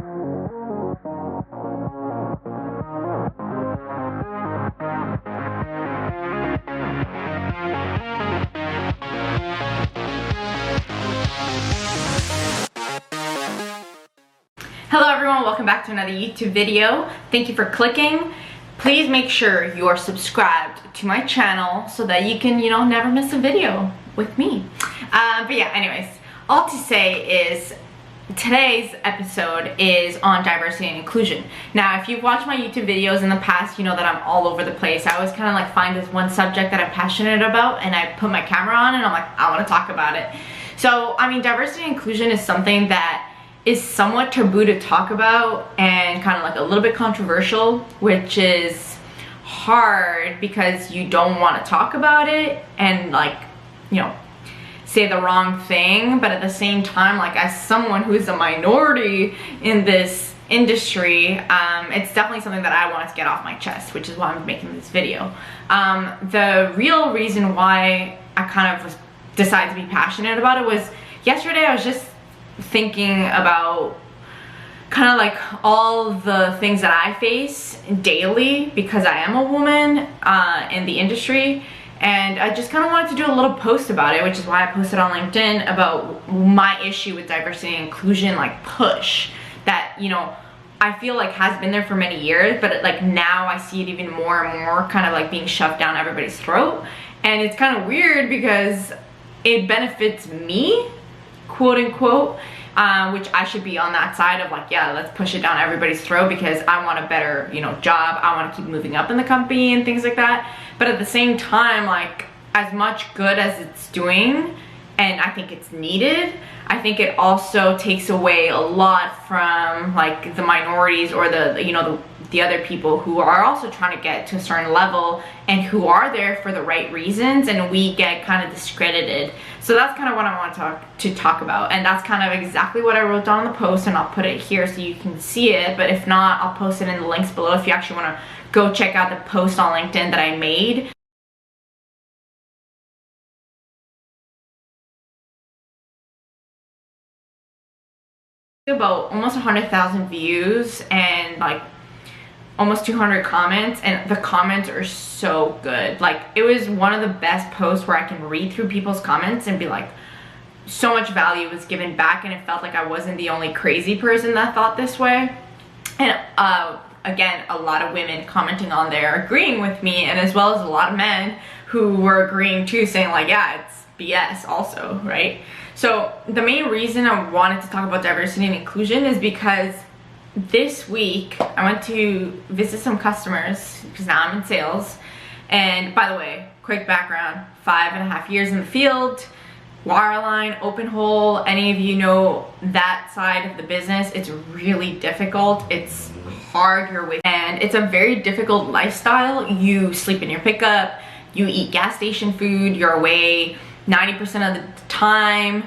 Hello everyone, welcome back to another YouTube video. Thank you for clicking. Please make sure you are subscribed to my channel so that you can, never miss a video with me. But yeah, anyways, all to say is today's episode is on diversity and inclusion. Now, if you've watched my YouTube videos in the past, you know that I'm all over the place. I always kind of like find this one subject that I'm passionate about and I put my camera on and I'm like, I want to talk about it. So, I mean, diversity and inclusion is something that is somewhat taboo to talk about and kind of like a little bit controversial, which is hard because you don't want to talk about it and like, say the wrong thing, but at the same time, like as someone who's a minority in this industry, it's definitely something that I wanted to get off my chest, which is why I'm making this video. The real reason why I kind of decided to be passionate about it was yesterday I was just thinking about kind of like all the things that I face daily because I am a woman in the industry, and I just kind of wanted to do a little post about it, which is why I posted on LinkedIn about my issue with diversity and inclusion, like push that I feel like has been there for many years, but like now I see it even more and more kind of like being shoved down everybody's throat. And it's kind of weird because it benefits me, quote unquote, which I should be on that side of like, yeah, let's push it down everybody's throat because I want a better, job. I want to keep moving up in the company and things like that. But at the same time, like as much good as it's doing, and I think it's needed, I think it also takes away a lot from like the minorities or the other people who are also trying to get to a certain level and who are there for the right reasons, and we get kind of discredited. So that's kind of what I want to talk about, and that's kind of exactly what I wrote down in the post, and I'll put it here so you can see it, but if not, I'll post it in the links below if you actually want to go check out the post on LinkedIn that I made. About almost 100,000 views and like almost 200 comments, and the comments are so good. Like it was one of the best posts where I can read through people's comments and be like, so much value was given back, and it felt like I wasn't the only crazy person that thought this way. And again, a lot of women commenting on there agreeing with me, and as well as a lot of men who were agreeing too, saying like, yeah, it's BS also, right? So the main reason I wanted to talk about diversity and inclusion is because this week I went to visit some customers because now I'm in sales. And by the way, quick background, 5.5 years in the field, wireline, open hole. Any of you know that side of the business? It's really difficult. It's hard, you're with, and it's a very difficult lifestyle. You sleep in your pickup, you eat gas station food, you're away 90% of the time,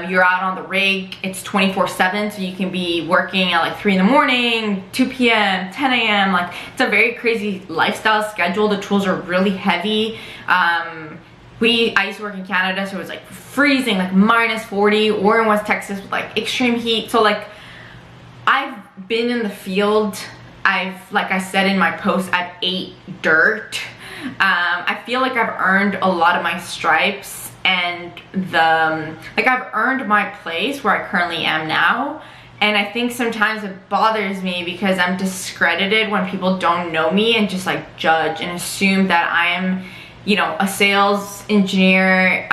you're out on the rig. It's 24/7, so you can be working at like 3 in the morning, 2 p.m., 10 a.m. Like it's a very crazy lifestyle schedule. The tools are really heavy. I used to work in Canada, so it was like freezing, like -40, or in West Texas with like extreme heat. So like I've been in the field. Like I said in my post, I've ate dirt. I feel like I've earned a lot of my stripes, and I've earned my place where I currently am now. And I think sometimes it bothers me because I'm discredited when people don't know me and just like judge and assume that I am, a sales engineer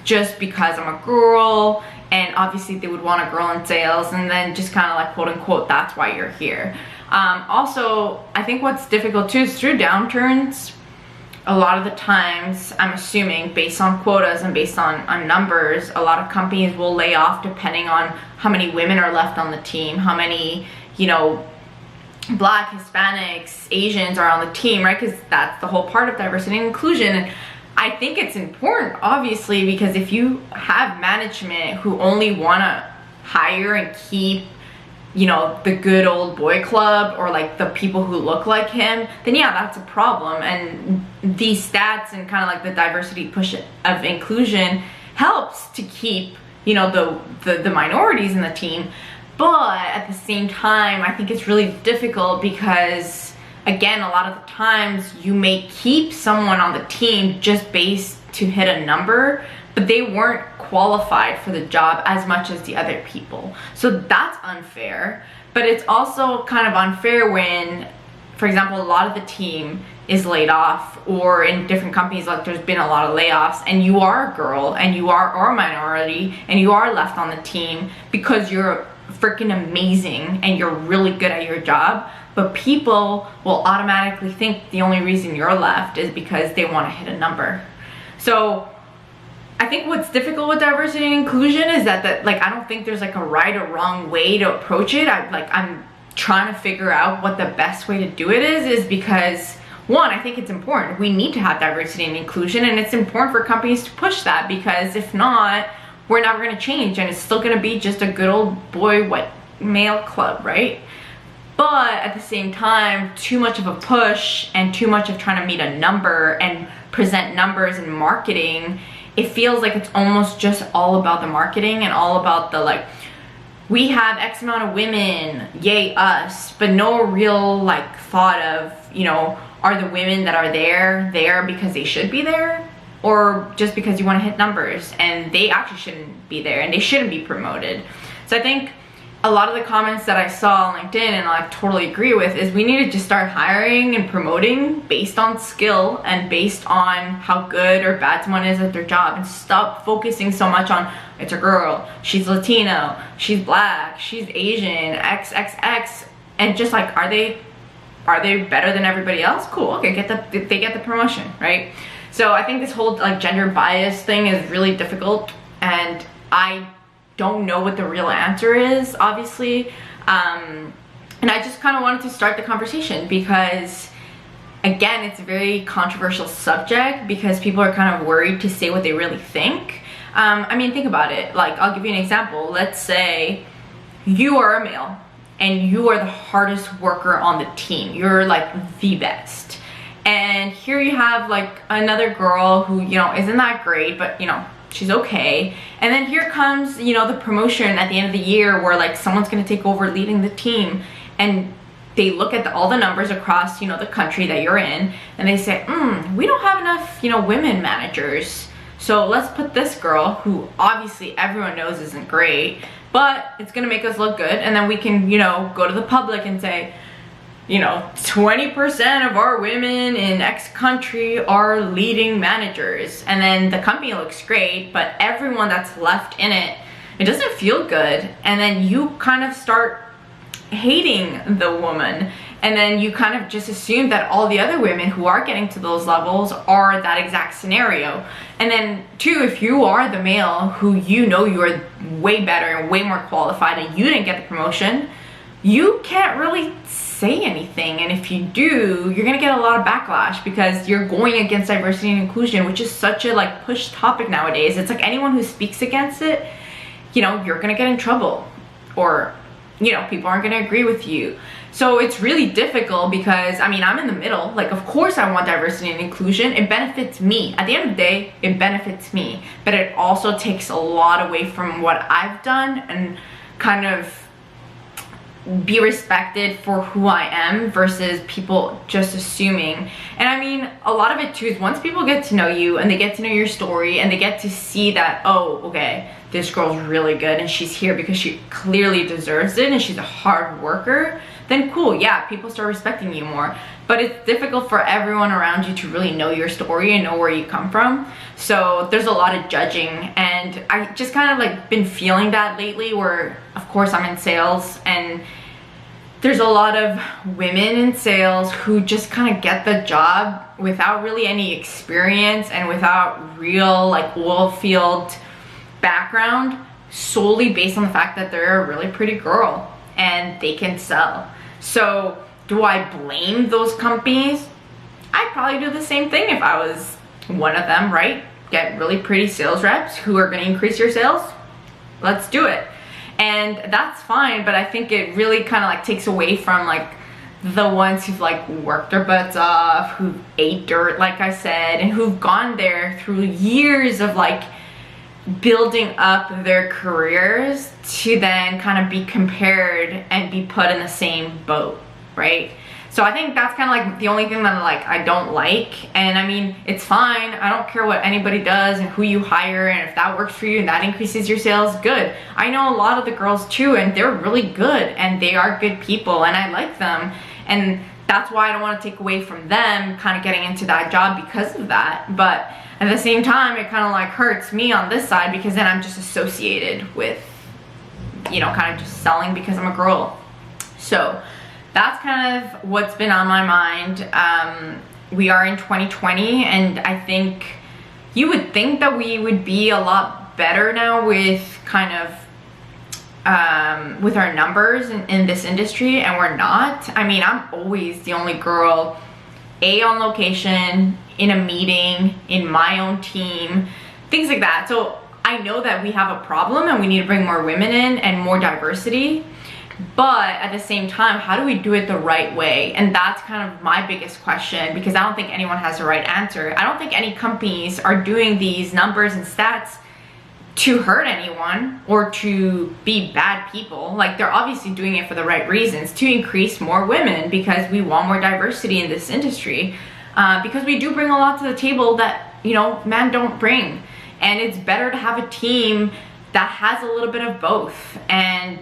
just because I'm a girl, and obviously they would want a girl in sales, and then just kind of like quote unquote, that's why you're here. Also, I think what's difficult too is through downturns, a lot of the times, I'm assuming based on quotas and based on numbers, a lot of companies will lay off depending on how many women are left on the team, how many, Black, Hispanics, Asians are on the team, right? Because that's the whole part of diversity and inclusion. And I think it's important, obviously, because if you have management who only want to hire and keep the good old boy club, or like the people who look like him, then yeah, that's a problem. And these stats and kind of like the diversity push of inclusion helps to keep the minorities in the team. But at the same time, I think it's really difficult because, again, a lot of the times you may keep someone on the team just based to hit a number, but they weren't qualified for the job as much as the other people. So that's unfair. But it's also kind of unfair when, for example, a lot of the team is laid off, or in different companies, like there's been a lot of layoffs, and you are a girl and you are a minority and you are left on the team because you're freaking amazing and you're really good at your job, but people will automatically think the only reason you're left is because they want to hit a number. So I think what's difficult with diversity and inclusion is that like I don't think there's like a right or wrong way to approach it. I'm trying to figure out what the best way to do it is because, one, I think it's important. We need to have diversity and inclusion, and it's important for companies to push that, because if not, we're never going to change, and it's still going to be just a good old boy white male club, right? But at the same time, too much of a push and too much of trying to meet a number and present numbers in marketing, it feels like it's almost just all about the marketing and all about the like, we have X amount of women, yay us, but no real like thought of, you know, are the women that are there because they should be there, or just because you want to hit numbers and they actually shouldn't be there and they shouldn't be promoted. So I think a lot of the comments that I saw on LinkedIn, and I totally agree with, is we need to just start hiring and promoting based on skill and based on how good or bad someone is at their job, and stop focusing so much on it's a girl, she's Latino, she's black, she's Asian, XXX, and just like, are they better than everybody else? Cool, okay, they get the promotion, right? So I think this whole like gender bias thing is really difficult, and I don't know what the real answer is, obviously, and I just kind of wanted to start the conversation because, again, it's a very controversial subject because people are kind of worried to say what they really think. I mean, think about it. Like, I'll give you an example. Let's say you are a male and you are the hardest worker on the team. You're like the best. And here you have like another girl who, you know, isn't that great, but you know, she's okay. And then here comes, you know, the promotion at the end of the year where like someone's gonna take over leading the team, and they look at all the numbers across, you know, the country that you're in, and they say, we don't have enough, you know, women managers. So let's put this girl, who obviously everyone knows isn't great, but it's gonna make us look good, and then we can, you know, go to the public and say, you know, 20% of our women in X country are leading managers, and then the company looks great, but everyone that's left in it, it doesn't feel good, and then you kind of start hating the woman, and then you kind of just assume that all the other women who are getting to those levels are that exact scenario. And then two, if you are the male who you know you're way better and way more qualified and you didn't get the promotion, you can't really say anything, and if you do, you're gonna get a lot of backlash because you're going against diversity and inclusion, which is such a like push topic nowadays. It's like anyone who speaks against it, you know, you're gonna get in trouble, or you know, people aren't gonna agree with you. So it's really difficult because, I mean, I'm in the middle. Like, of course I want diversity and inclusion. It benefits me. At the end of the day, it benefits me, but it also takes a lot away from what I've done and kind of be respected for who I am versus people just assuming. And I mean, a lot of it too is once people get to know you and they get to know your story and they get to see that, oh, okay, this girl's really good and she's here because she clearly deserves it and she's a hard worker, then cool, yeah, people start respecting you more. But it's difficult for everyone around you to really know your story and know where you come from. So there's a lot of judging, and I just kind of like been feeling that lately where, of course, I'm in sales, and there's a lot of women in sales who just kind of get the job without really any experience and without real like oil field background, solely based on the fact that they're a really pretty girl and they can sell. So do I blame those companies? I'd probably do the same thing if I was one of them, right? Get really pretty sales reps who are going to increase your sales. Let's do it. And that's fine, but I think it really kind of like takes away from like the ones who've like worked their butts off, who ate dirt, like I said, and who've gone there through years of like building up their careers to then kind of be compared and be put in the same boat, right? So I think that's kind of like the only thing that like I don't like. And I mean, it's fine. I don't care what anybody does and who you hire, and if that works for you and that increases your sales, good. I know a lot of the girls too, and they're really good and they are good people and I like them. And that's why I don't want to take away from them kind of getting into that job because of that. But at the same time, it kind of like hurts me on this side because then I'm just associated with, you know, kind of just selling because I'm a girl. So that's kind of what's been on my mind. We are in 2020 and I think you would think that we would be a lot better now with kind of with our numbers in this industry, and we're not. I mean, I'm always the only girl on location, in a meeting, in my own team, things like that. So I know that we have a problem and we need to bring more women in and more diversity, but at the same time, how do we do it the right way? And that's kind of my biggest question, because I don't think anyone has the right answer. I don't think any companies are doing these numbers and stats to hurt anyone or to be bad people. Like, they're obviously doing it for the right reasons, to increase more women, because we want more diversity in this industry, because we do bring a lot to the table that, you know, men don't bring. And it's better to have a team that has a little bit of both. And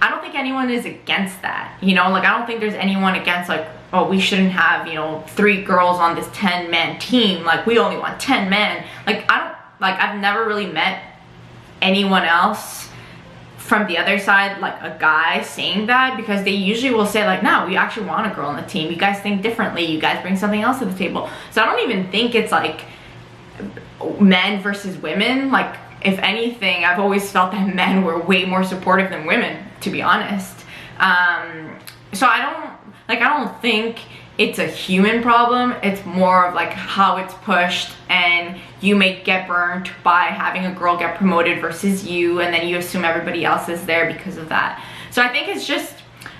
I don't think anyone is against that, you know, like I don't think there's anyone against like, oh, we shouldn't have, you know, 3 girls on this 10-man team, like we only want 10 men. I've never really met anyone else from the other side, like a guy saying that, because they usually will say like, no, we actually want a girl on the team. You guys think differently. You guys bring something else to the table. So I don't even think it's like men versus women. Like, if anything, I've always felt that men were way more supportive than women, to be honest. So I don't think it's a human problem. It's more of like how it's pushed, and you may get burned by having a girl get promoted versus you, and then you assume everybody else is there because of that. So I think it's just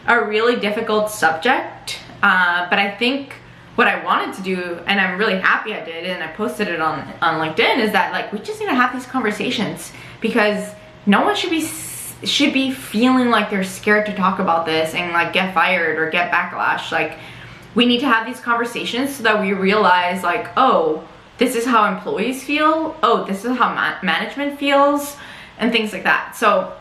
a really difficult subject, but I think what I wanted to do, and I'm really happy I did, and I posted it on LinkedIn, is that like we just need to have these conversations, because no one should be feeling like they're scared to talk about this and like get fired or get backlash. Like, we need to have these conversations so that we realize like, oh, this is how employees feel, oh, this is how management feels, and things like that. So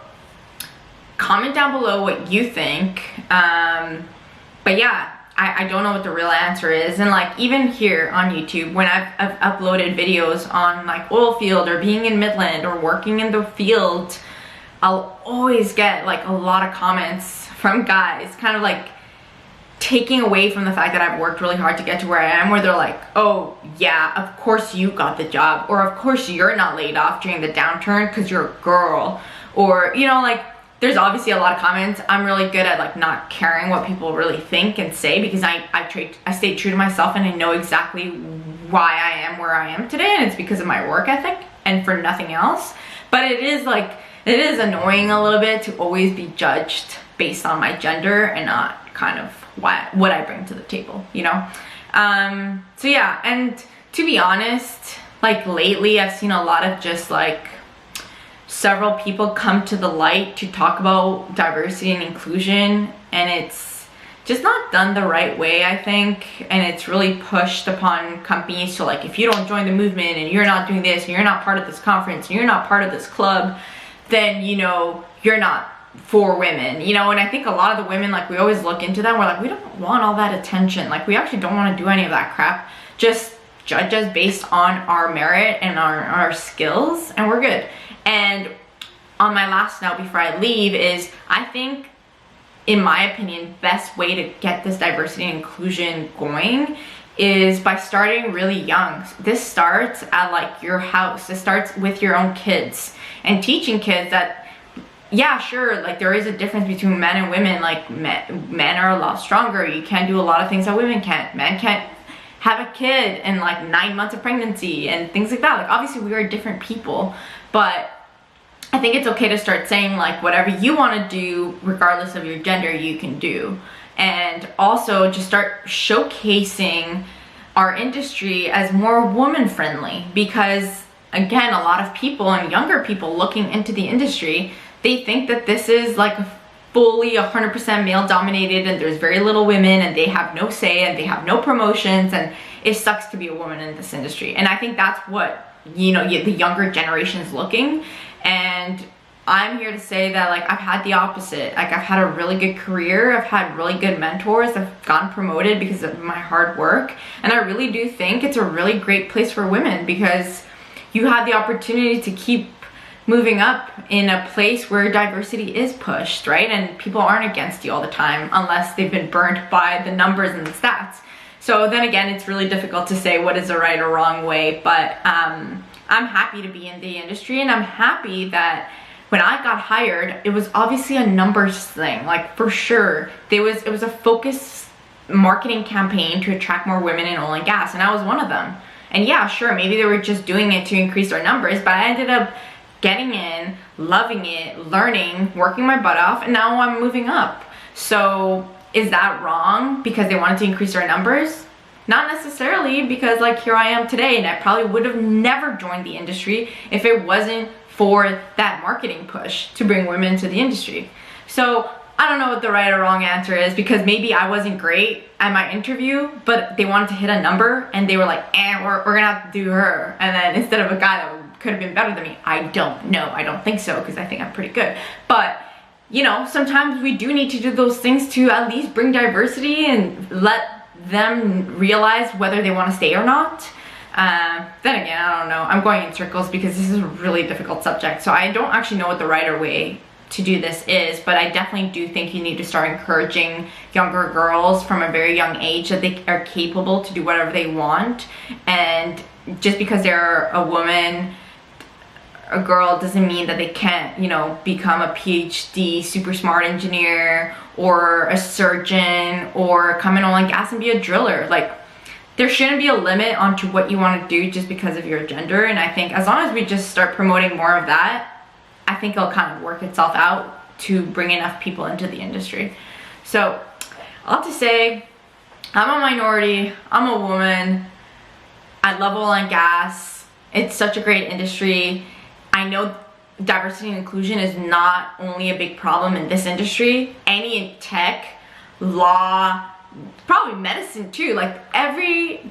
comment down below what you think. But yeah, I don't know what the real answer is. And like, even here on YouTube, when I've uploaded videos on like Oilfield or being in Midland or working in the field, I'll always get like a lot of comments from guys kind of like taking away from the fact that I've worked really hard to get to where I am, where they're like, oh yeah, of course you got the job, or of course you're not laid off during the downturn because you're a girl, or, you know, like, there's obviously a lot of comments. I'm really good at like not caring what people really think and say, because I stay true to myself, and I know exactly why I am where I am today, and it's because of my work ethic and for nothing else. But it is like, it is annoying a little bit to always be judged based on my gender and not kind of what I bring to the table, you know? So yeah, and to be honest, like lately I've seen a lot of just like several people come to the light to talk about diversity and inclusion, and it's just not done the right way, I think. And it's really pushed upon companies to like, if you don't join the movement and you're not doing this and you're not part of this conference and you're not part of this club, then, you know, you're not for women, you know. And I think a lot of the women, like, we always look into them, we're like, we don't want all that attention, like we actually don't want to do any of that crap. Just judge us based on our merit and our skills, and we're good. And on my last note before I leave is, I think, in my opinion, best way to get this diversity and inclusion going is by starting really young. This starts at like your house. It starts with your own kids, and teaching kids that, yeah, sure, like there is a difference between men and women. Like men are a lot stronger. You can't do a lot of things that women can't. Men can't have a kid in like 9 months of pregnancy and things like that. Like, obviously we are different people, but I think it's okay to start saying like, whatever you want to do regardless of your gender, you can do. And also just start showcasing our industry as more woman friendly, because again, a lot of people and younger people looking into the industry, they think that this is like fully 100% male dominated and there's very little women and they have no say and they have no promotions and it sucks to be a woman in this industry. And I think that's what, you know, the younger generation is looking. And I'm here to say that, like, I've had the opposite. Like, I've had a really good career. I've had really good mentors. I've gotten promoted because of my hard work. And I really do think it's a really great place for women because you have the opportunity to keep moving up in a place where diversity is pushed, right? And people aren't against you all the time unless they've been burnt by the numbers and the stats. So then again, it's really difficult to say what is a right or wrong way, but I'm happy to be in the industry, and I'm happy that when I got hired, it was obviously a numbers thing. Like, for sure, it was a focused marketing campaign to attract more women in oil and gas, and I was one of them. And yeah, sure, maybe they were just doing it to increase our numbers, but I ended up getting in, loving it, learning, working my butt off, and now I'm moving up. So is that wrong because they wanted to increase our numbers? Not necessarily, because like here I am today, and I probably would have never joined the industry if it wasn't for that marketing push to bring women to the industry. So I don't know what the right or wrong answer is, because maybe I wasn't great at my interview, but they wanted to hit a number and they were like, we're gonna have to do her. And then instead of a guy that could have been better than me, I don't know. I don't think so, because I think I'm pretty good. But you know, sometimes we do need to do those things to at least bring diversity and let them realize whether they want to stay or not. Then again, I don't know. I'm going in circles because this is a really difficult subject. So I don't actually know what the right way to do this is, but I definitely do think you need to start encouraging younger girls from a very young age that they are capable to do whatever they want. And just because they're a woman, a girl, doesn't mean that they can't, you know, become a PhD super smart engineer or a surgeon or come in oil and gas and be a driller. Like, there shouldn't be a limit onto what you want to do just because of your gender. And I think as long as we just start promoting more of that, I think it'll kind of work itself out to bring enough people into the industry. So I'll have to say, I'm a minority, I'm a woman, I love oil and gas. It's such a great industry. I know diversity and inclusion is not only a big problem in this industry. Any tech, law, probably medicine too. Like everybody's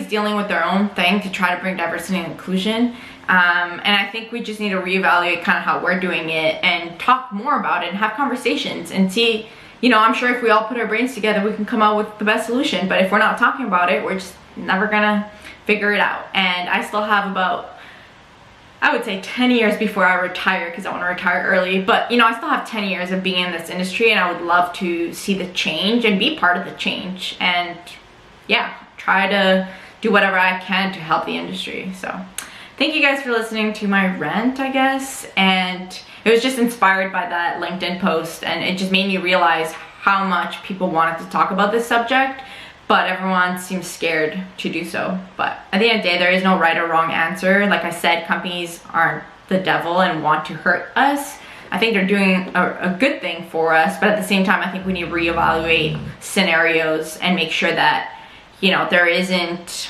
dealing with their own thing to try to bring diversity and inclusion. And I think we just need to reevaluate kind of how we're doing it and talk more about it and have conversations and see, you know, I'm sure if we all put our brains together, we can come out with the best solution. But if we're not talking about it, we're just never gonna figure it out. And I still have about, I would say 10 years before I retire, because I want to retire early, but you know, I still have 10 years of being in this industry, and I would love to see the change and be part of the change, and yeah, try to do whatever I can to help the industry. So thank you guys for listening to my rant, I guess, and it was just inspired by that LinkedIn post, and it just made me realize how much people wanted to talk about this subject, but everyone seems scared to do so. But at the end of the day, there is no right or wrong answer. Like I said, companies aren't the devil and want to hurt us. I think they're doing a good thing for us, but at the same time, I think we need to reevaluate scenarios and make sure that, you know, there isn't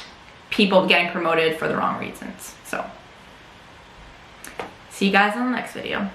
people getting promoted for the wrong reasons. So see you guys on the next video.